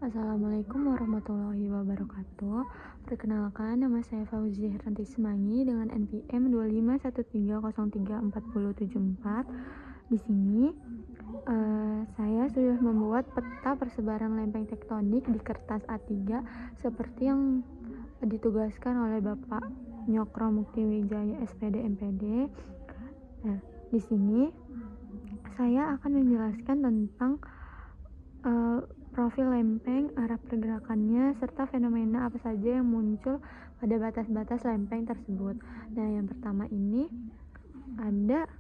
Assalamualaikum warahmatullahi wabarakatuh. Perkenalkan, nama saya Fauziah Hertanti Semangi dengan NPM 251303474. Di sini saya sudah membuat peta persebaran lempeng tektonik di kertas A3 seperti yang ditugaskan oleh Bapak Nyokro Mukti Wijaya SPD MPD. Nah, di sini saya akan menjelaskan tentang profil lempeng, arah pergerakannya, serta fenomena apa saja yang muncul pada batas-batas lempeng tersebut. Nah, yang pertama ini ada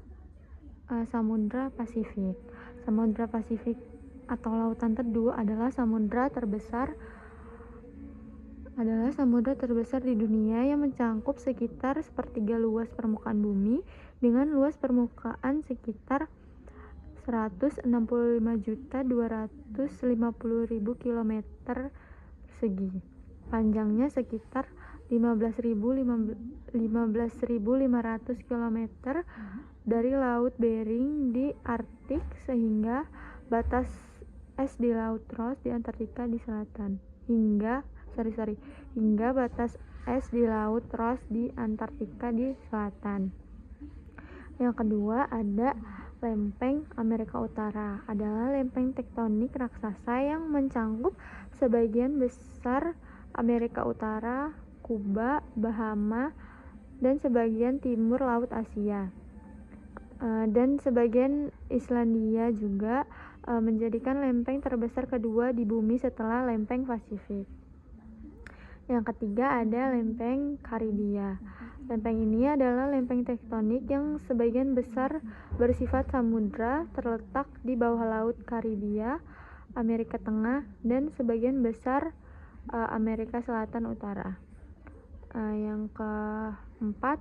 Samudra Pasifik. Samudra Pasifik atau Lautan Teduh adalah samudra terbesar di dunia yang mencakup sekitar sepertiga luas permukaan bumi dengan luas permukaan sekitar 165.250.000 km persegi. Panjangnya sekitar 15.500 km dari Laut Bering di Arktik hingga batas es di Laut Ross di Antartika di selatan. Hingga batas es di Laut Ross di Antartika di selatan. Yang kedua ada lempeng Amerika Utara. Adalah lempeng tektonik raksasa yang mencakup sebagian besar Amerika Utara, Kuba, Bahama, dan sebagian timur Laut Asia. Dan sebagian Islandia juga menjadikan lempeng terbesar kedua di bumi setelah lempeng Pasifik. Yang ketiga ada lempeng Karibia. Lempeng ini adalah lempeng tektonik yang sebagian besar bersifat samudra, terletak di bawah Laut Karibia, Amerika Tengah, dan sebagian besar Amerika Selatan Utara. Yang keempat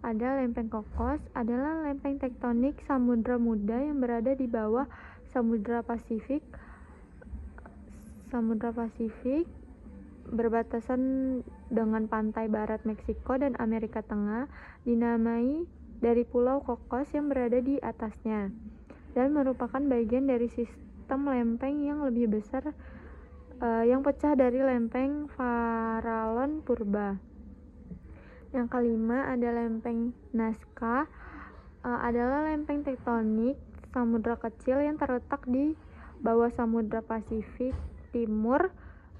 ada lempeng Kokos. Adalah lempeng tektonik samudra muda yang berada di bawah Samudra Pasifik berbatasan dengan pantai barat Meksiko dan Amerika Tengah, dinamai dari Pulau Kokos yang berada di atasnya, dan merupakan bagian dari sistem lempeng yang lebih besar yang pecah dari lempeng Farallon purba. Yang kelima ada lempeng Nazca. Adalah lempeng tektonik samudra kecil yang terletak di bawah Samudra Pasifik Timur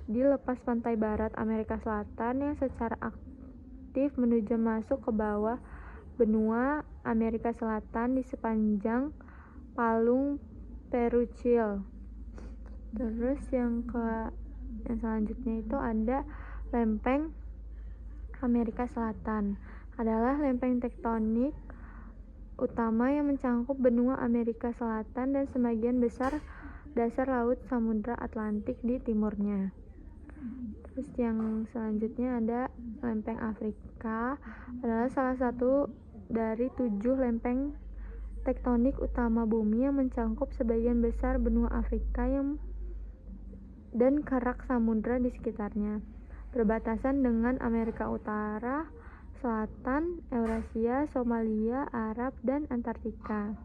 di lepas pantai barat Amerika Selatan yang secara aktif menuju masuk ke bawah benua Amerika Selatan di sepanjang palung Perucil. Terus yang selanjutnya itu ada lempeng Amerika Selatan. Adalah lempeng tektonik utama yang mencakup benua Amerika Selatan dan sebagian besar dasar laut Samudra Atlantik di timurnya. Terus yang selanjutnya ada lempeng Afrika. Adalah salah satu dari 7 lempeng tektonik utama bumi yang mencakup sebagian besar benua Afrika dan kerak samudra di sekitarnya, berbatasan dengan Amerika Utara, Selatan, Eurasia, Somalia, Arab, dan Antartika.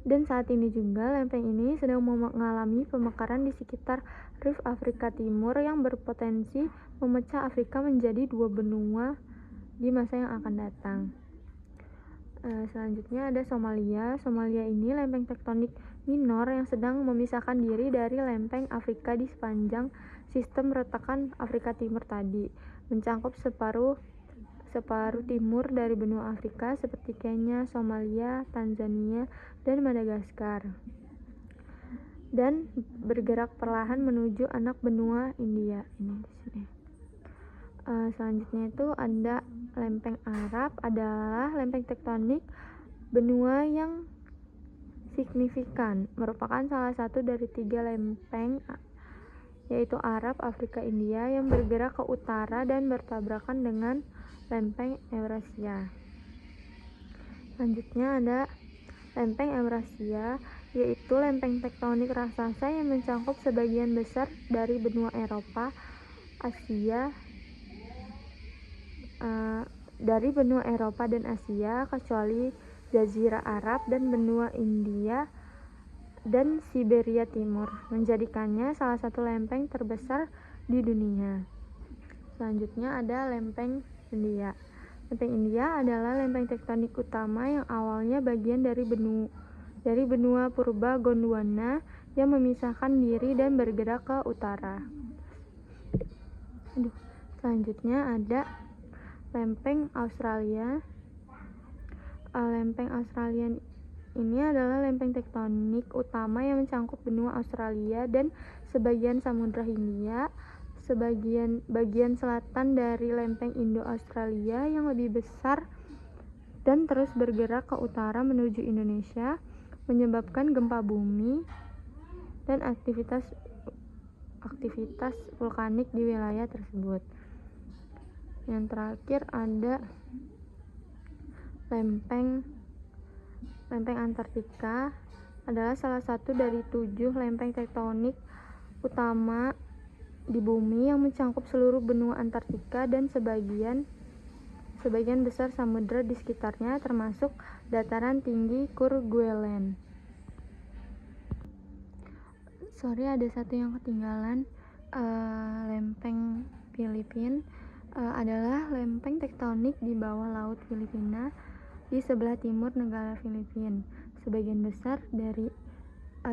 Dan saat ini juga lempeng ini sedang mengalami pemekaran di sekitar Rif Afrika Timur yang berpotensi memecah Afrika menjadi 2 benua di masa yang akan datang. Selanjutnya ada Somalia. Somalia ini lempeng tektonik minor yang sedang memisahkan diri dari lempeng Afrika di sepanjang sistem retakan Afrika Timur tadi, mencakup separuh timur dari benua Afrika seperti Kenya, Somalia, Tanzania, dan Madagaskar, dan bergerak perlahan menuju anak benua India. Ini di sini. Selanjutnya itu ada lempeng Arab. Adalah lempeng tektonik benua yang signifikan, merupakan salah satu dari 3 lempeng, yaitu Arab, Afrika, India, yang bergerak ke utara dan bertabrakan dengan lempeng Eurasia. Selanjutnya ada lempeng Eurasia, yaitu lempeng tektonik raksasa yang mencakup sebagian besar dari benua Eropa, dan Asia kecuali Jazirah Arab dan benua India dan Siberia Timur, menjadikannya salah satu lempeng terbesar di dunia. Selanjutnya ada lempeng India. Lempeng India adalah lempeng tektonik utama yang awalnya bagian dari benua purba Gondwana yang memisahkan diri dan bergerak ke utara. Selanjutnya ada lempeng Australia. Lempeng Australia ini adalah lempeng tektonik utama yang mencangkup benua Australia dan sebagian Samudra Hindia. Bagian selatan dari lempeng Indo-Australia yang lebih besar dan terus bergerak ke utara menuju Indonesia, menyebabkan gempa bumi dan aktivitas vulkanik di wilayah tersebut. Yang terakhir ada lempeng Antartika, adalah salah satu dari 7 lempeng tektonik utama di bumi yang mencangkup seluruh benua Antartika dan sebagian besar samudra di sekitarnya, termasuk dataran tinggi Kerguelen. Ada satu yang ketinggalan. Lempeng Filipina adalah lempeng tektonik di bawah laut Filipina di sebelah timur negara Filipina. Sebagian besar dari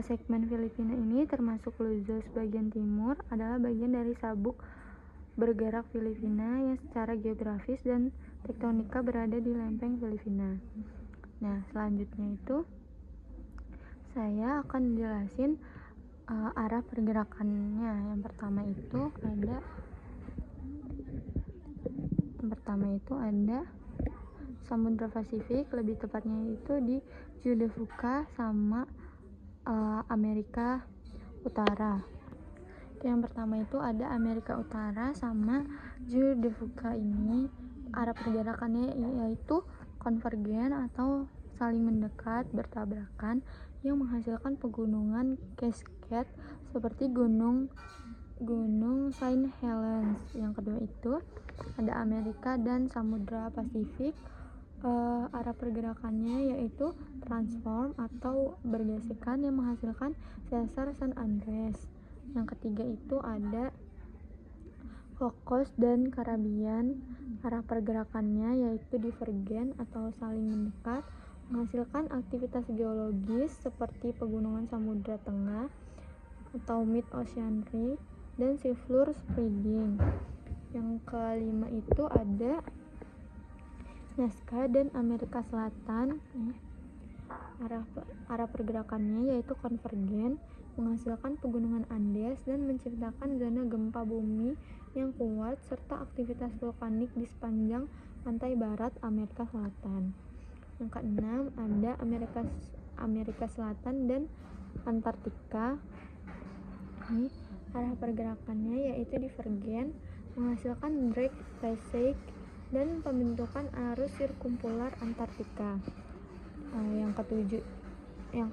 segmen Filipina ini, termasuk Luzon bagian timur, adalah bagian dari sabuk bergerak Filipina yang secara geografis dan tektonika berada di lempeng Filipina. Nah, selanjutnya itu saya akan jelasin arah pergerakannya. Yang pertama itu ada Samudra Pasifik, lebih tepatnya itu di Judefuka sama Amerika Utara. Yang pertama itu ada Amerika Utara sama Judefuka. Ini arah pergerakannya yaitu konvergen atau saling mendekat bertabrakan yang menghasilkan pegunungan cascade seperti gunung Saint Helens. Yang kedua itu ada Amerika dan Samudra Pasifik. Arah pergerakannya yaitu transform atau bergesekan yang menghasilkan sesar San Andreas. Yang ketiga itu ada Cocos dan Caribbean. Arah pergerakannya yaitu divergen atau saling mendekat, menghasilkan aktivitas geologis seperti pegunungan Samudra Tengah atau Mid Ocean Ridge dan seafloor spreading. Yang kelima itu ada Nazca dan Amerika Selatan. Arah pergerakannya yaitu konvergen, menghasilkan pegunungan Andes dan menciptakan zona gempa bumi yang kuat serta aktivitas vulkanik di sepanjang pantai barat Amerika Selatan. Yang keenam ada Amerika Selatan dan Antartika. Arah pergerakannya yaitu divergen, menghasilkan drag passage dan pembentukan arus sirkumpular Antartika. Yang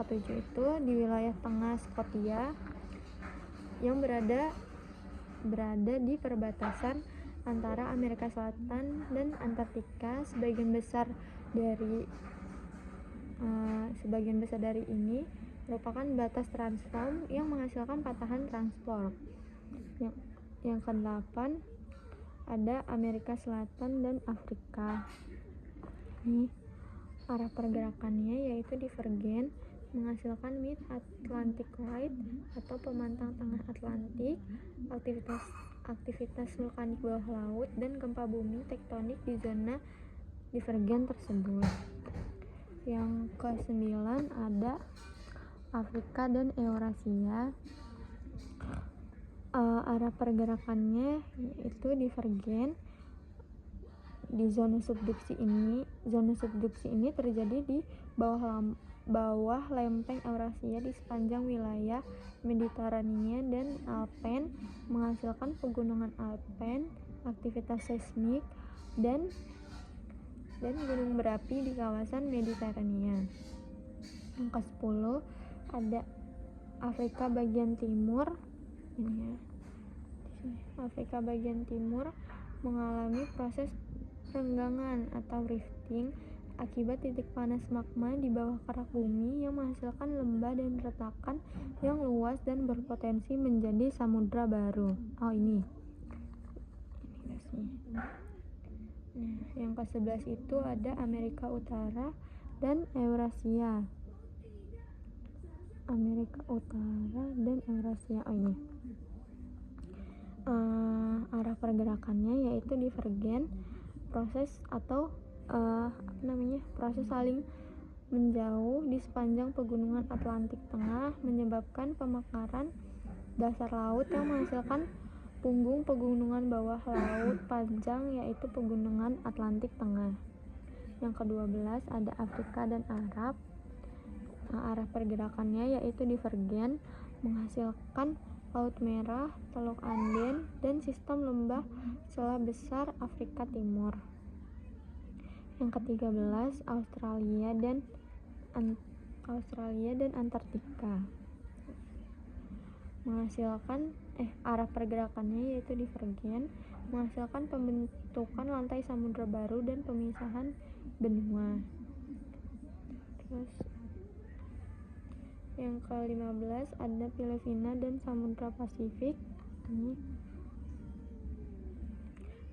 ketujuh itu di wilayah tengah Skotsia yang berada di perbatasan antara Amerika Selatan dan Antartika. Sebagian besar dari ini merupakan batas transform yang menghasilkan patahan transform. Yang ke-8 ada Amerika Selatan dan Afrika. Arah pergerakannya yaitu divergen, menghasilkan Mid Atlantic Ridge atau pemantang tengah Atlantik, aktivitas vulkanik bawah laut dan gempa bumi tektonik di zona divergen tersebut. Yang ke-9 ada Afrika dan Eurasia. Arah pergerakannya itu divergen. Di zona subduksi ini terjadi di bawah lempeng Eurasia di sepanjang wilayah Mediterania dan Alpen, menghasilkan pegunungan Alpen, aktivitas seismik dan gunung berapi di kawasan Mediterania. Yang ke-10 ada Afrika bagian timur. Afrika bagian timur mengalami proses renggangan atau rifting akibat titik panas magma di bawah kerak bumi yang menghasilkan lembah dan retakan yang luas dan berpotensi menjadi samudra baru. Ini gasnya. Nah, yang ke-11 itu ada Amerika Utara dan Eurasia. Amerika Utara dan Eurasia. Ini. Arah pergerakannya yaitu divergen, proses atau proses saling menjauh di sepanjang pegunungan Atlantik Tengah menyebabkan pemekaran dasar laut yang menghasilkan punggung pegunungan bawah laut panjang yaitu pegunungan Atlantik Tengah. Yang ke-12 ada Afrika dan Arab. Arah pergerakannya yaitu divergen, menghasilkan Laut Merah, Teluk Anden, dan sistem lembah Selat Besar Afrika Timur. Yang ke-13 Australia dan Antartika. Menghasilkan arah pergerakannya yaitu divergen, menghasilkan pembentukan lantai samudra baru dan pemisahan benua. Terus yang ke-15 ada Filipina dan Samudra Pasifik. Ini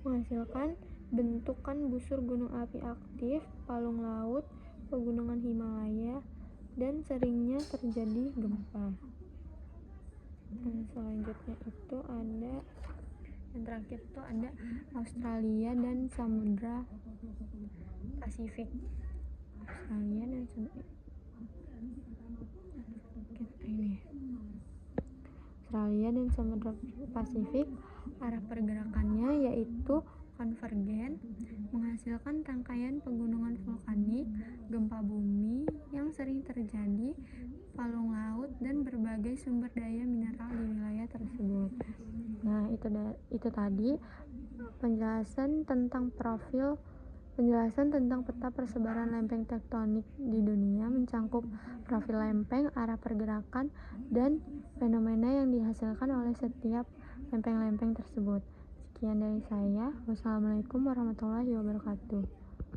menghasilkan bentukan busur gunung api aktif, palung laut, pegunungan Himalaya, dan seringnya terjadi gempa. Selanjutnya itu ada yang terakhir itu ada Australia dan Samudra Pasifik. Australia dan Samudra Pasifik, arah pergerakannya yaitu konvergen, menghasilkan rangkaian pegunungan vulkanik, gempa bumi yang sering terjadi, palung laut, dan berbagai sumber daya mineral di wilayah tersebut. Nah, itu tadi penjelasan tentang peta persebaran lempeng tektonik di dunia, mencakup profil lempeng, arah pergerakan, dan fenomena yang dihasilkan oleh setiap lempeng-lempeng tersebut. Sekian dari saya. Wassalamualaikum warahmatullahi wabarakatuh.